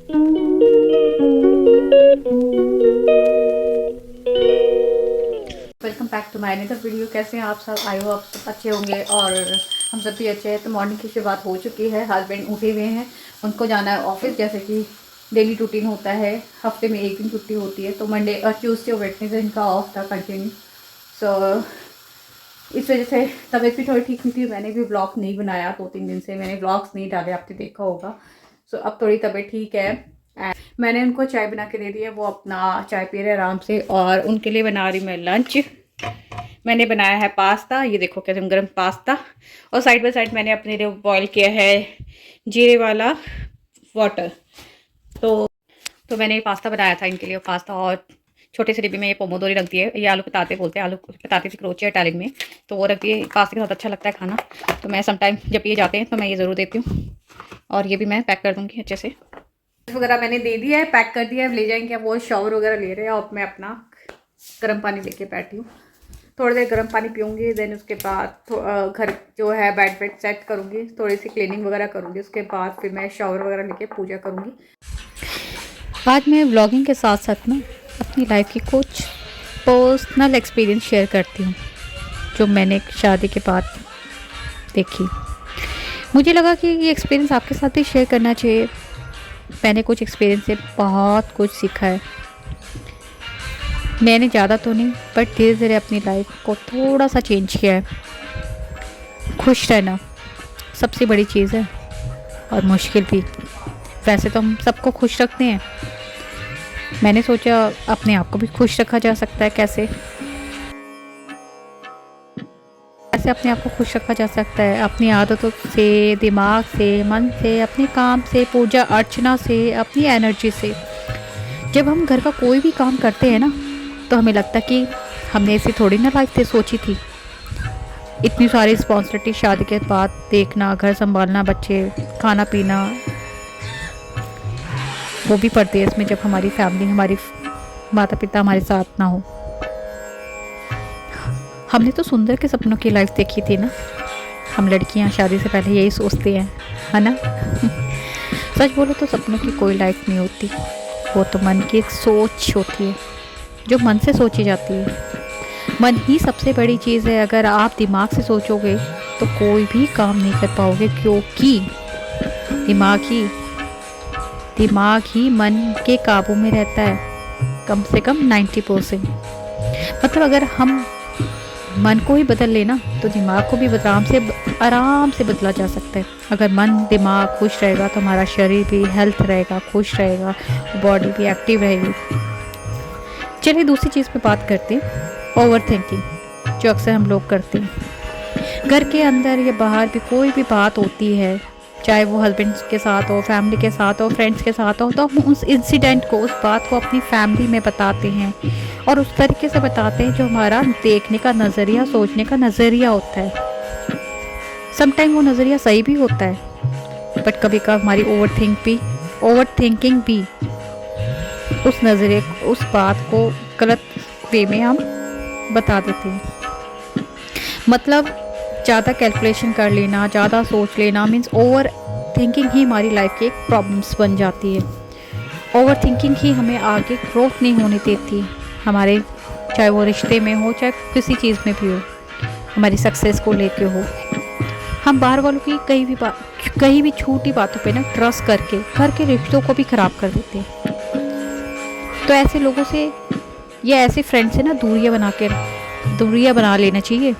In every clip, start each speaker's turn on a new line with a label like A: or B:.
A: Welcome back to my another video. कैसे हैं आप सब? आई हो आप सब अच्छे होंगे और हम सब भी अच्छे हैं। तो मॉर्निंग की शुरुआत हो चुकी है। हस्बैंड उठे हुए हैं, उनको जाना है ऑफिस, जैसे कि डेली रूटीन होता है। हफ्ते में एक दिन छुट्टी होती है, तो मंडे और ट्यूसडे और वेडनेसडे इनका ऑफ था कंटिन्यू। सो इस वजह से तबीयत भी थोड़ी ठीक नहीं थी। मैंने भी ब्लॉग नहीं बनाया, 2-3 दिन से मैंने ब्लॉग्स नहीं डाले, आपने देखा होगा। सो अब थोड़ी तबीयत ठीक है। मैंने उनको चाय बना के दे दी है, वो अपना चाय पी रहे आराम से। और उनके लिए बना रही मैं लंच। मैंने बनाया है पास्ता, ये देखो कैसे गर्म पास्ता। और साइड बाय साइड मैंने अपने लिए बॉईल किया है जीरे वाला वाटर। तो मैंने ये पास्ता बनाया था इनके लिए, पास्ता। और छोटे से डिब्बे में ये पोमोदोरी रख दिए, ये आलू पताते बोलते हैं, आलू पताते से क्रोचे इटालियन में। तो वो रख दिए, पास्ते के साथ अच्छा लगता है खाना। तो मैं समटाइम जब ये जाते हैं तो मैं ये ज़रूर देती हूँ। और ये भी मैं पैक कर दूँगी अच्छे से। वगैरह मैंने दे दिया है, पैक कर दिया है, ले जाएंगे। अब वो शॉवर वगैरह ले रहे हैं और मैं अपना गर्म पानी लेके बैठी हूँ। थोड़ी देर गर्म पानी पीऊँगी, देन उसके बाद घर जो है बेड वेड सेट करूँगी, थोड़ी सी क्लीनिंग वगैरह करूँगी। उसके बाद फिर मैं शॉवर वगैरह लेके पूजा करूँगी। आज मैं व्लॉगिंग के साथ साथ ना अपनी लाइफ की कुछ पर्सनल एक्सपीरियंस शेयर करती हूँ, जो मैंने शादी के बाद देखी। मुझे लगा कि ये एक्सपीरियंस आपके साथ भी शेयर करना चाहिए। मैंने कुछ एक्सपीरियंस से बहुत कुछ सीखा है। मैंने ज़्यादा तो नहीं, बट धीरे धीरे अपनी लाइफ को थोड़ा सा चेंज किया है। खुश रहना सबसे बड़ी चीज़ है, और मुश्किल भी। वैसे तो हम सबको खुश रखते हैं, मैंने सोचा अपने आप को भी खुश रखा जा सकता है। कैसे अपने आप को खुश रखा जा सकता है? अपनी आदतों से, दिमाग से, मन से, अपने काम से, पूजा अर्चना से, अपनी एनर्जी से। जब हम घर का कोई भी काम करते हैं ना, तो हमें लगता है कि हमने ऐसी थोड़ी ना लाइफ सोची थी। इतनी सारी रिस्पॉन्सिबिलिटी शादी के बाद, देखना, घर संभालना, बच्चे, खाना पीना, वो भी परदेश में, जब हमारी फैमिली, हमारी माता पिता हमारे साथ ना हो। हमने तो सुंदर के सपनों की लाइफ देखी थी ना। हम लड़कियां शादी से पहले यही सोचते हैं, है ना। सच बोलो तो सपनों की कोई लाइफ नहीं होती, वो तो मन की एक सोच होती है, जो मन से सोची जाती है। मन ही सबसे बड़ी चीज़ है। अगर आप दिमाग से सोचोगे तो कोई भी काम नहीं कर पाओगे, क्योंकि दिमाग ही मन के काबू में रहता है, कम से कम 90%। मतलब अगर हम मन को ही बदल लेना, तो दिमाग को भी आराम से बदला जा सकता है। अगर मन दिमाग खुश रहेगा तो हमारा शरीर भी हेल्थ रहेगा, खुश रहेगा, बॉडी भी एक्टिव रहेगी। चलिए दूसरी चीज़ पे बात करते हैं, ओवर थिंकिंग, जो अक्सर हम लोग करते हैं। घर के अंदर या बाहर भी कोई भी बात होती है, चाहे वो हस्बैंड के साथ हो, फैमिली के साथ हो, फ्रेंड्स के साथ हो, तो हम उस इंसिडेंट को, उस बात को अपनी फैमिली में बताते हैं, और उस तरीके से बताते हैं जो हमारा देखने का नज़रिया, सोचने का नज़रिया होता है। समटाइम वो नज़रिया सही भी होता है, बट कभी कभी हमारी ओवर थिंकिंग भी उस नज़रिए, उस बात को गलत वे में हम बता देते हैं। मतलब ज़्यादा कैलकुलेशन कर लेना, ज़्यादा सोच लेना, मीन्स ओवर थिंकिंग ही हमारी लाइफ की एक प्रॉब्लम्स बन जाती है। ओवर थिंकिंग ही हमें आगे ग्रोथ नहीं होने देती हमारे, चाहे वो रिश्ते में हो, चाहे किसी चीज़ में भी हो, हमारी सक्सेस को लेके हो। हम बाहर वालों की कहीं भी छोटी बातों पे ना ट्रस्ट करके घर के रिश्तों को भी ख़राब कर देते हैं। तो ऐसे लोगों से या ऐसे फ्रेंड से ना दूरियां बना लेना चाहिए,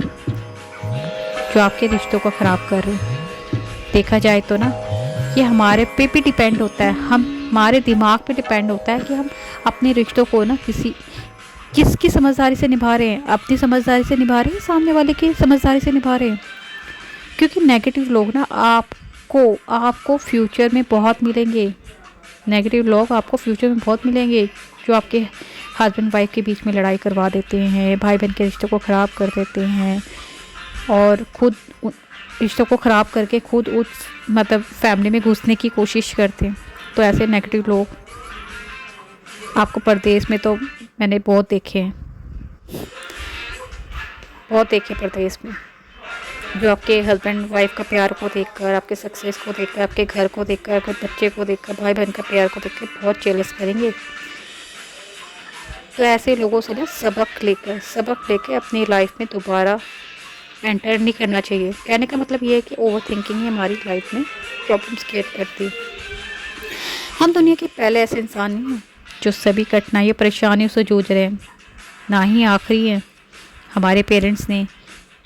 A: जो आपके रिश्तों को ख़राब कर रहे हैं। देखा जाए तो ना, ये हमारे पे भी डिपेंड होता है, हमारे दिमाग पे डिपेंड होता है कि हम अपने रिश्तों को ना किसकी समझदारी से निभा रहे हैं। अपनी समझदारी से निभा रहे हैं, सामने वाले की समझदारी से निभा रहे हैं। क्योंकि नेगेटिव लोग ना आपको फ्यूचर में बहुत मिलेंगे। नेगेटिव लोग आपको फ्यूचर में बहुत मिलेंगे, जो आपके हस्बैंड वाइफ के बीच में लड़ाई करवा देते हैं, भाई बहन के रिश्तों को ख़राब कर देते हैं, और खुद रिश्तों को ख़राब करके खुद उस फैमिली में घुसने की कोशिश करते हैं। तो ऐसे नेगेटिव लोग आपको परदेश में तो मैंने बहुत देखे परदेश में। जो आपके हस्बैंड वाइफ का प्यार को देखकर, आपके सक्सेस को देखकर, आपके घर को देखकर, आपके बच्चे को देखकर, भाई बहन का प्यार को देखकर बहुत जेलस करेंगे। तो ऐसे लोगों से ना सबक लेकर अपनी लाइफ में दोबारा एंटर नहीं करना चाहिए। कहने का मतलब ये है कि ओवर थिंकिंग ही हमारी लाइफ में प्रॉब्लम्स क्रिएट करती है। हम दुनिया के पहले ऐसे इंसान नहीं हैं जो सभी कठिनाइयों परेशानियों से जूझ रहे हैं, ना ही आखिरी हैं। हमारे पेरेंट्स ने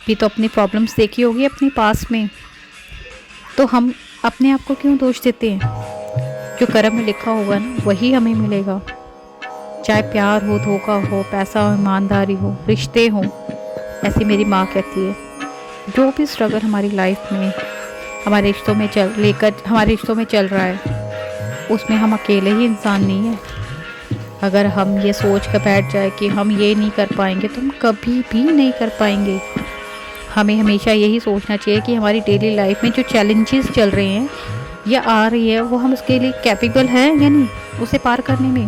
A: भी तो अपनी प्रॉब्लम्स देखी होगी अपने पास में, तो हम अपने आप को क्यों दोष देते हैं? जो कर्म में लिखा होगा ना वही हमें मिलेगा, चाहे प्यार हो, धोखा हो, पैसा हो, ईमानदारी हो, रिश्ते हों। ऐसी मेरी माँ कहती है। जो भी स्ट्रगल हमारी लाइफ में हमारे रिश्तों में चल रहा है, उसमें हम अकेले ही इंसान नहीं हैं। अगर हम ये सोच कर बैठ जाए कि हम ये नहीं कर पाएंगे तो हम कभी भी नहीं कर पाएंगे। हमें हमेशा यही सोचना चाहिए कि हमारी डेली लाइफ में जो चैलेंजेस चल रहे हैं या आ रही है, वो हम उसके लिए कैपेबल हैं या नहीं उसे पार करने में।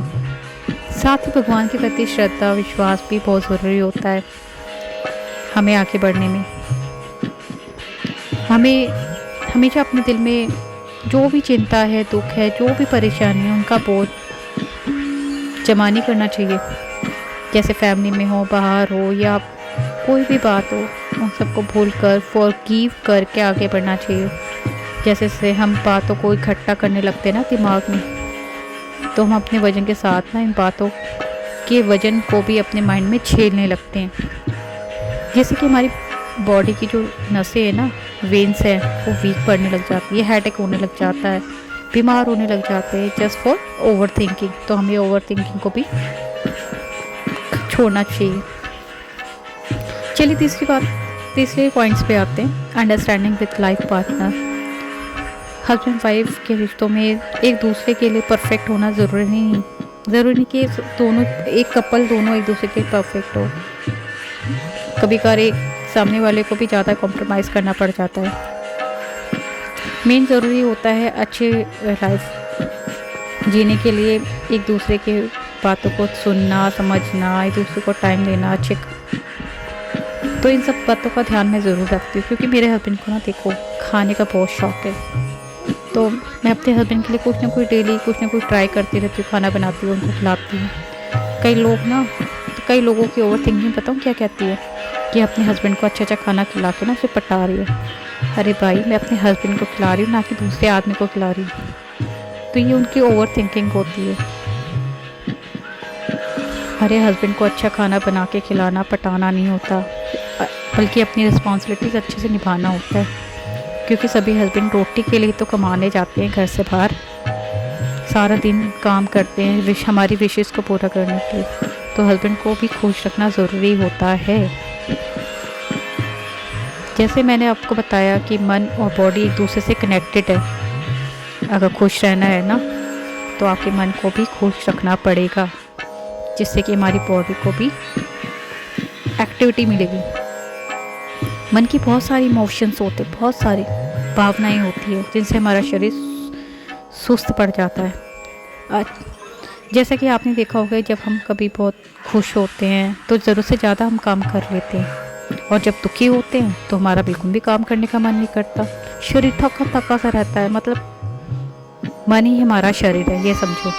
A: साथ ही भगवान के प्रति श्रद्धा विश्वास भी बहुत ज़रूरी होता है हमें आगे बढ़ने में। हमें हमेशा अपने दिल में जो भी चिंता है, दुख है, जो भी परेशानी है, उनका बोझ जमा नहीं करना चाहिए। जैसे फैमिली में हो, बाहर हो, या कोई भी बात हो, उन सबको भूल कर फॉरगिव करके आगे बढ़ना चाहिए। जैसे से हम बातों को इकट्ठा करने लगते हैं ना दिमाग में, तो हम अपने वजन के साथ ना इन बातों के वजन को भी अपने माइंड में झेलने लगते हैं। जैसे कि हमारी बॉडी की जो नसें हैं ना, वेन्स है, वो वीक पड़ने लग जाती है, हेडेक होने लग जाता है, बीमार होने लग जाते हैं जस्ट फॉर ओवर थिंकिंग। तो हमें ओवर थिंकिंग को भी छोड़ना चाहिए। चलिए तीसरे पॉइंट्स पे आते हैं। Understanding with life partner. Husband wife के रिश्तों में एक दूसरे के लिए परफेक्ट होना ज़रूरी नहीं कि दोनों एक कपल दोनों एक दूसरे के लिए परफेक्ट हो। कभी कभार एक सामने वाले को भी ज़्यादा कॉम्प्रोमाइज़ करना पड़ जाता है। मेन ज़रूरी होता है अच्छी लाइफ जीने के लिए एक दूसरे के बातों को सुनना, समझना, एक दूसरे को टाइम देना, तो इन सब बातों का ध्यान मैं ज़रूर रखती हूँ। क्योंकि मेरे हस्बैंड को ना देखो खाने का बहुत शौक़ है, तो मैं अपने हस्बैंड के लिए कुछ ना कुछ ट्राई करती रहती हूँ, खाना बनाती हूँ, उनको खिलाती हूँ। कई लोगों की ओवर थिंकिंग पता हूँ क्या कहती है कि अपने हस्बैंड को अच्छा खाना खिला के ना उसे पटा रही है। अरे भाई, मैं अपने हस्बैंड को खिला रही हूँ, ना कि दूसरे आदमी को खिला रही हूँ। तो ये उनकी ओवर थिंकिंग होती है। अरे हस्बैंड को अच्छा खाना बना के खिलाना पटाना नहीं होता, बल्कि अपनी रिस्पॉन्सिबिलिटीज़ अच्छे से निभाना होता है। क्योंकि सभी हस्बैंड रोटी के लिए तो कमाने जाते हैं घर से बाहर, सारा दिन काम करते हैं हमारी विशेष को पूरा करने के लिए। तो हस्बैंड को भी खुश रखना ज़रूरी होता है। जैसे मैंने आपको बताया कि मन और बॉडी एक दूसरे से कनेक्टेड है। अगर खुश रहना है ना, तो आपके मन को भी खुश रखना पड़ेगा, जिससे कि हमारी बॉडी को भी एक्टिविटी मिलेगी। मन की बहुत सारी इमोशंस होते, बहुत सारी भावनाएं होती है, जिनसे हमारा शरीर सुस्त पड़ जाता है। जैसा कि आपने देखा होगा, जब हम कभी बहुत खुश होते हैं तो ज़रूरत से ज़्यादा हम काम कर लेते हैं, और जब दुखी होते हैं तो हमारा बिल्कुल भी काम करने का मन नहीं करता। शरीर थका सा रहता है। मतलब मन ही हमारा शरीर है, ये समझो।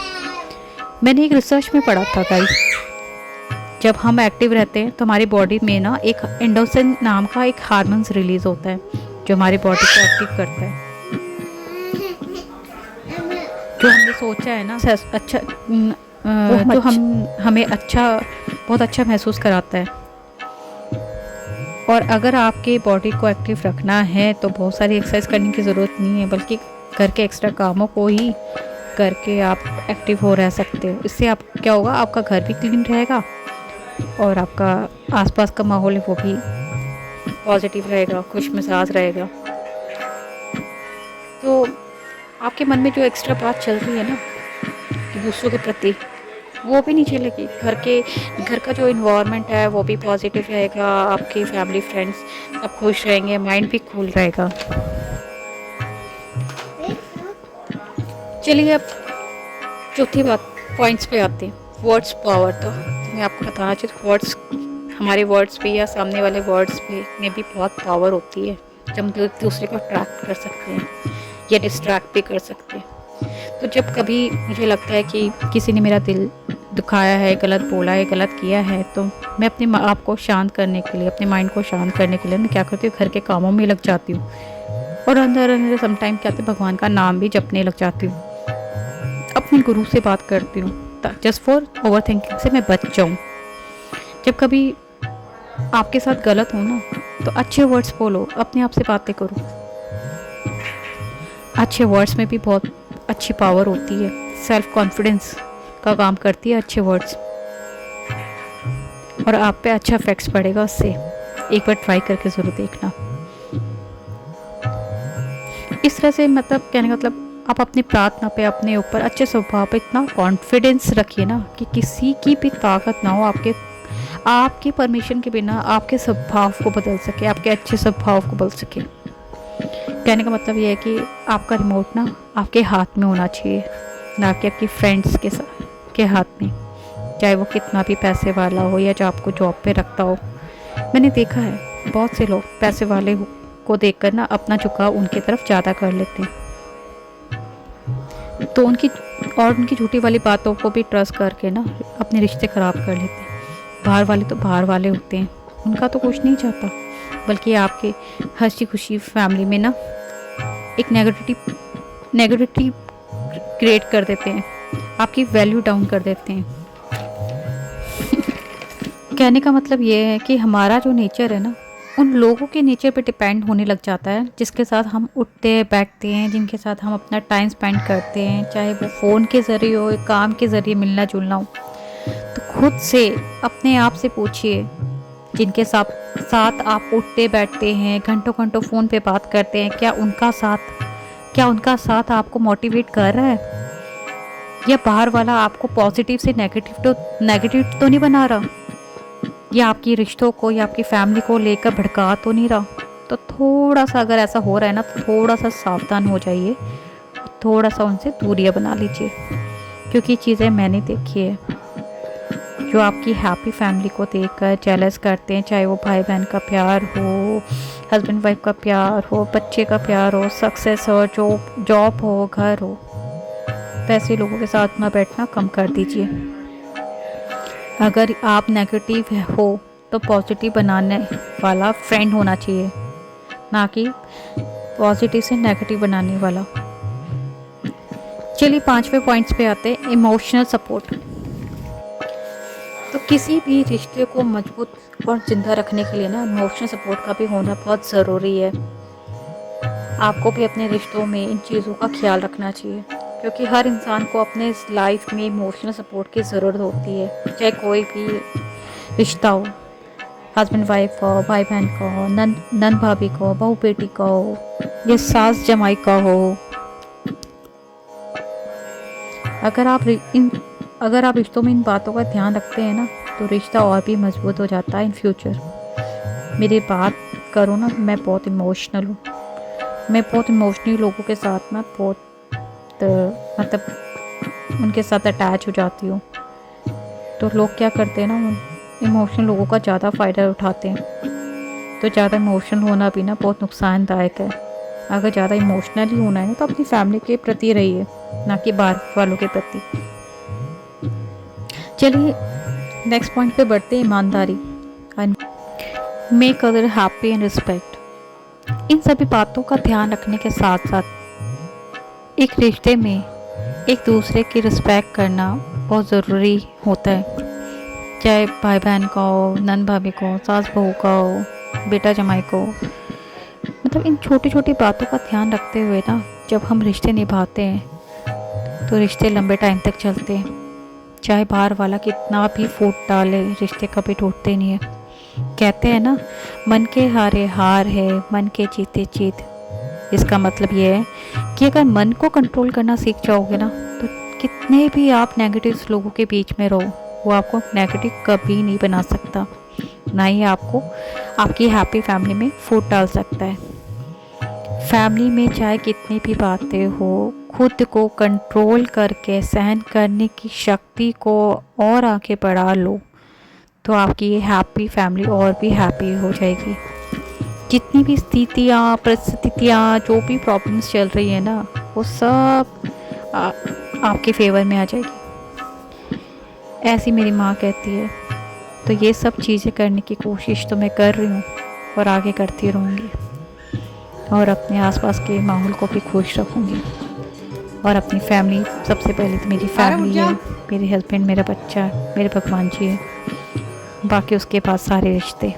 A: मैंने एक रिसर्च में पढ़ा था गाइस, जब हम एक्टिव रहते हैं तो हमारी बॉडी में ना एक एंडोर्फिन नाम का एक हार्मोन्स रिलीज़ होता है, जो हमारी बॉडी को एक्टिव करता है। जो हमने सोचा है ना अच्छा, जो हमें बहुत अच्छा महसूस कराता है। और अगर आपके बॉडी को एक्टिव रखना है तो बहुत सारी एक्सरसाइज करने की ज़रूरत नहीं है, बल्कि घर के एक्स्ट्रा कामों को ही करके आप एक्टिव हो रह सकते हो। इससे आप क्या होगा, आपका घर भी क्लीन रहेगा और आपका आसपास का माहौल है वो भी पॉजिटिव रहेगा, खुश मिजाज रहेगा। तो आपके मन में जो एक्स्ट्रा बात चल रही है ना कि दूसरों के प्रति, वो भी नहीं चलेगी। घर का जो इन्वायरमेंट है वो भी पॉजिटिव रहेगा, आपकी फैमिली फ्रेंड्स सब खुश रहेंगे, माइंड भी कूल रहेगा। चलिए अब चौथी बात पॉइंट्स पे आते हैं, वर्ड्स पावर। तो मैं आपको बताना चाहिए, वर्ड्स, हमारे वर्ड्स पे या सामने वाले वर्ड्स पे में भी बहुत पावर होती है। जब हम एक दूसरे को अट्रैक्ट कर सकते हैं या डिस्ट्रैक्ट भी कर सकते हैं। तो जब कभी मुझे लगता है कि किसी ने मेरा दिल दुखाया है, गलत बोला है, गलत किया है, तो मैं अपने आप को शांत करने के लिए, अपने माइंड को शांत करने के लिए मैं क्या करती हूँ, घर के कामों में लग जाती हूँ और अंदर अंदर समटाइम क्या भगवान का नाम भी जपने लग जाती हूँ, अपने गुरु से बात करती हूँ, जस्ट फॉर ओवर थिंकिंग से मैं बच जाऊँ। जब कभी आपके साथ गलत हो ना, तो अच्छे वर्ड्स बोलो, अपने आप से बातें करो। अच्छे वर्ड्स में भी बहुत अच्छी पावर होती है, सेल्फ कॉन्फिडेंस का काम करती है अच्छे वर्ड्स, और आप पे अच्छा इफेक्ट्स पड़ेगा उससे। एक बार ट्राई करके ज़रूर देखना। इस तरह से मतलब कहने का मतलब आप अपनी प्रार्थना पे, अपने ऊपर अच्छे स्वभाव पे इतना कॉन्फिडेंस रखिए ना कि किसी की भी ताकत ना हो आपके परमिशन के बिना आपके स्वभाव को बदल सके, आपके अच्छे स्वभाव को बदल सके। कहने का मतलब ये है कि आपका रिमोट ना आपके हाथ में होना चाहिए, ना कि आपकी फ्रेंड्स के हाथ में, चाहे वो कितना भी पैसे वाला हो या जो आपको जॉब पे रखता हो। मैंने देखा है बहुत से लोग पैसे वाले को देखकर ना अपना झुकाव उनकी तरफ ज़्यादा कर लेते हैं, तो उनकी झूठी वाली बातों को भी ट्रस्ट करके ना अपने रिश्ते ख़राब कर लेते हैं। बाहर वाले तो बाहर वाले होते हैं, उनका तो कुछ नहीं चाहता, बल्कि आपके हंसी खुशी फैमिली में ना एक नेगेटिविटी क्रिएट कर देते हैं, आपकी वैल्यू डाउन कर देते हैं। कहने का मतलब ये है कि हमारा जो नेचर है ना, उन लोगों के नेचर पे डिपेंड होने लग जाता है जिसके साथ हम उठते बैठते हैं, जिनके साथ हम अपना टाइम स्पेंड करते हैं, चाहे वो फ़ोन के ज़रिए हो, काम के ज़रिए मिलना जुलना हो। तो खुद से अपने आप से पूछिए, जिनके साथ आप उठते बैठते हैं, घंटों घंटों फ़ोन पे बात करते हैं, क्या उनका साथ आपको मोटिवेट कर रहा है, या बाहर वाला आपको पॉजिटिव से नेगेटिव तो नहीं बना रहा, या आपकी रिश्तों को या आपकी फैमिली को लेकर भड़का तो नहीं रहा। तो थोड़ा सा अगर ऐसा हो रहा है ना, तो थोड़ा सा सावधान हो जाइए, थोड़ा सा उनसे दूरियां बना लीजिए, क्योंकि चीज़ें मैंने देखी है जो आपकी हैप्पी फैमिली को देखकर जेलस करते हैं, चाहे वो भाई बहन का प्यार हो, हस्बैंड वाइफ का प्यार हो, बच्चे का प्यार हो, सक्सेस हो, जॉब हो, घर हो। तो ऐसे लोगों के साथ ना बैठना कम कर दीजिए। अगर आप नेगेटिव हो तो पॉजिटिव बनाने वाला फ्रेंड होना चाहिए, ना कि पॉजिटिव से नेगेटिव बनाने वाला। चलिए 5वें पॉइंट्स पे आते हैं, इमोशनल सपोर्ट। तो किसी भी रिश्ते को मजबूत और ज़िंदा रखने के लिए ना इमोशनल सपोर्ट का भी होना बहुत ज़रूरी है। आपको भी अपने रिश्तों में इन चीज़ों का ख्याल रखना चाहिए, क्योंकि हर इंसान को अपने लाइफ में इमोशनल सपोर्ट की ज़रूरत होती है, चाहे कोई भी रिश्ता हो, हस्बैंड वाइफ हो, भाई बहन का हो, नन भाभी का हो, बहू बेटी का हो, या सास जमाई का हो। अगर आप रिश्तों में इन बातों का ध्यान रखते हैं ना, तो रिश्ता और भी मजबूत हो जाता है इन फ्यूचर। मेरी बात करो ना, मैं बहुत इमोशनल हूँ, मैं बहुत इमोशनली लोगों के साथ ना बहुत मतलब उनके साथ अटैच हो जाती हूँ। तो लोग क्या करते हैं ना, इमोशनल लोगों का ज़्यादा फ़ायदा उठाते हैं। तो ज़्यादा इमोशनल होना भी ना बहुत नुकसानदायक है। अगर ज़्यादा इमोशनली होना है ना, तो अपनी फैमिली के प्रति रहिए, ना कि बाहर वालों के प्रति। चलिए नेक्स्ट पॉइंट पे बढ़ते हैं, ईमानदारी and make other happy and respect. इन सभी बातों का ध्यान रखने के साथ साथ एक रिश्ते में एक दूसरे की रिस्पेक्ट करना बहुत ज़रूरी होता है, चाहे भाई बहन का हो, नन भाभी को, सास बहू का हो, बेटा जमाई को। मतलब इन छोटी छोटी बातों का ध्यान रखते हुए ना जब हम रिश्ते निभाते हैं, तो रिश्ते लंबे टाइम तक चलते हैं। चाहे बाहर वाला कितना भी फूट डाले, रिश्ते कभी टूटते नहीं है। कहते हैं ना, मन के हारे हार है, मन के जीते जीत। इसका मतलब ये है कि अगर मन को कंट्रोल करना सीख जाओगे ना, तो कितने भी आप नेगेटिव लोगों के बीच में रहो, वो आपको नेगेटिव कभी नहीं बना सकता, ना ही आपको आपकी हैप्पी फैमिली में फूट डाल सकता है। फैमिली में चाहे कितनी भी बातें हो, खुद को कंट्रोल करके सहन करने की शक्ति को और आगे बढ़ा लो, तो आपकी ये हैप्पी फैमिली और भी हैप्पी हो जाएगी। जितनी भी स्थितियाँ, परिस्थितियाँ, जो भी प्रॉब्लम्स चल रही है ना, वो सब आ, आपके फेवर में आ जाएगी, ऐसी मेरी माँ कहती है। तो ये सब चीज़ें करने की कोशिश तो मैं कर रही हूँ और आगे करती रहूँगी, और अपने आसपास के माहौल को भी खुश रखूँगी। और अपनी फैमिली, सबसे पहले तो मेरी फैमिली है, मेरे हस्बैंड, मेरा बच्चा, मेरे भगवान जी है, बाकी उसके बाद सारे रिश्ते।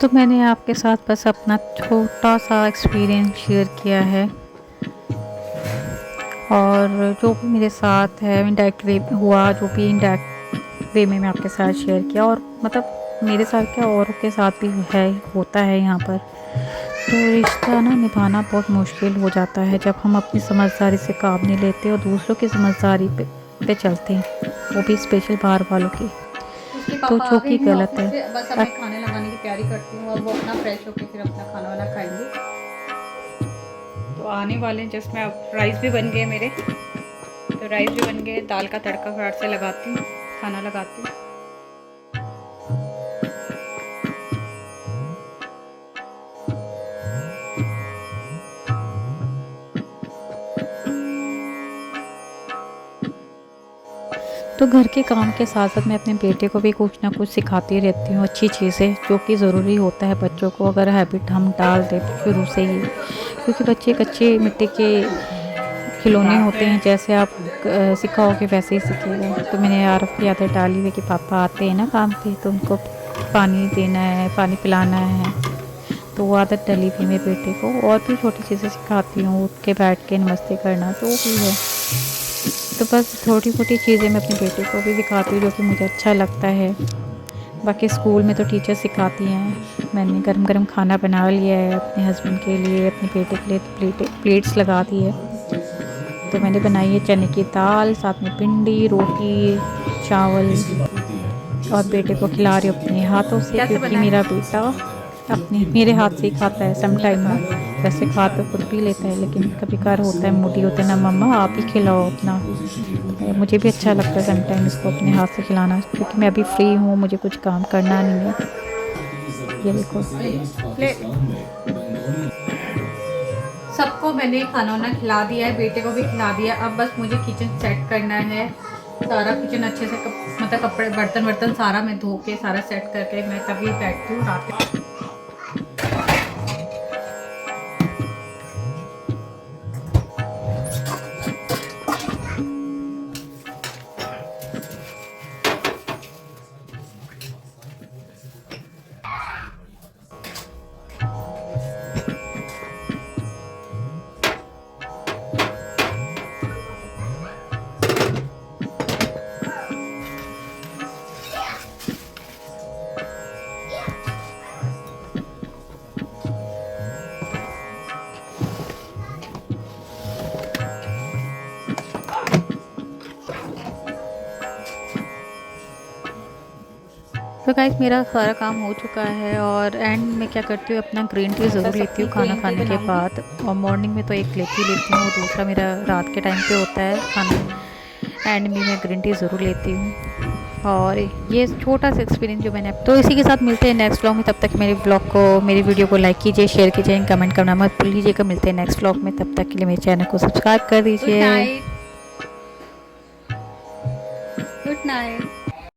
A: तो मैंने आपके साथ बस अपना छोटा सा एक्सपीरियंस शेयर किया है, और जो भी मेरे साथ है इनडायरेक्ट वे हुआ, जो भी इनडायरेक्ट वे में मैं आपके साथ शेयर किया, और मतलब मेरे साथ क्या औरों के साथ भी है, होता है यहाँ पर। तो रिश्ता ना निभाना बहुत मुश्किल हो जाता है जब हम अपनी समझदारी से काम नहीं लेते और दूसरों की समझदारी पे चलते हैं, वो भी स्पेशल बाहर वालों की, तो जो कि गलत है।
B: बस अब मैं खाने लगाने की तैयारी करती हूँ और वो अपना फ्रेश होकर फिर अपना खाना वाना खाएंगे। तो आने वाले हैं, जस्ट मैं अब राइस भी बन गए मेरे, तो राइस भी बन गए, दाल का तड़का फटाफट से लगाती हूँ, खाना लगाती हूँ।
A: तो घर के काम के साथ साथ मैं अपने बेटे को भी कुछ ना कुछ सिखाती रहती हूँ, अच्छी चीज़ें, जो कि ज़रूरी होता है बच्चों को अगर हैबिट हम डाल दें शुरू से ही, क्योंकि बच्चे कच्चे मिट्टी के खिलौने होते हैं, जैसे आप सिखाओगे वैसे ही सीखेगा। तो मैंने आरफ की आदत डाली हुई कि पापा आते हैं ना काम पे, तो उनको पानी देना है, पानी पिलाना है, तो वो आदत डली थी मेरे बेटे को। और भी छोटी चीज़ें सिखाती हूँ, उठ के बैठ के नमस्ते करना, तो वो भी है। तो बस छोटी छोटी चीज़ें मैं अपने बेटे को भी सिखाती हूँ, जो कि मुझे अच्छा लगता है। बाकी स्कूल में तो टीचर सिखाती हैं। मैंने गरम गरम खाना बना लिया है अपने हस्बैंड के लिए, अपने बेटे के लिए, तो प्लेट्स लगा दी है। तो मैंने बनाई है चने की दाल, साथ में भिंडी, रोटी, चावल, और बेटे को खिला रही हूँ अपने हाथों से, क्योंकि मेरा बेटा अपने मेरे हाथ से ही खाता है सम टाइम ना। वैसे खा तो खुद भी लेता है, लेकिन कभी कभार होता है, मूडी होता है ना, मम्मा आप ही खिलाओ अपना। तो मुझे भी अच्छा लगता है सम टाइम इसको अपने हाथ से खिलाना, क्योंकि मैं अभी फ्री हूँ, मुझे कुछ काम करना नहीं है। ये देखो,
B: सबको मैंने खाना वाना खिला दिया है, बेटे को भी खिला दिया। अब बस मुझे किचन सेट करना है, सारा किचन अच्छे से मतलब कपड़े बर्तन वर्तन सारा मैं धो के सारा सेट करके मैं तभी बैठती हूँ रात के।
A: तो गाइस मेरा सारा काम हो चुका है, और एंड में क्या करती हूँ, अपना ग्रीन टी ज़रूर लेती हूँ खाना खाने के बाद, और मॉर्निंग में तो एक लेती हूँ, दूसरा मेरा रात के टाइम पे होता है खाना। एंड में मैं ग्रीन टी ज़रूर लेती हूँ। और ये छोटा सा एक्सपीरियंस जो मैंने, तो इसी के साथ मिलते हैं नेक्स्ट व्लॉग में। तब तक मेरे व्लॉग को, मेरी वीडियो को लाइक कीजिए, शेयर कीजिए, कमेंट करना मत भूलिएगा। मिलते हैं नेक्स्ट व्लॉग में, तब तक के लिए मेरे चैनल को सब्सक्राइब कर दीजिए।
B: Good night.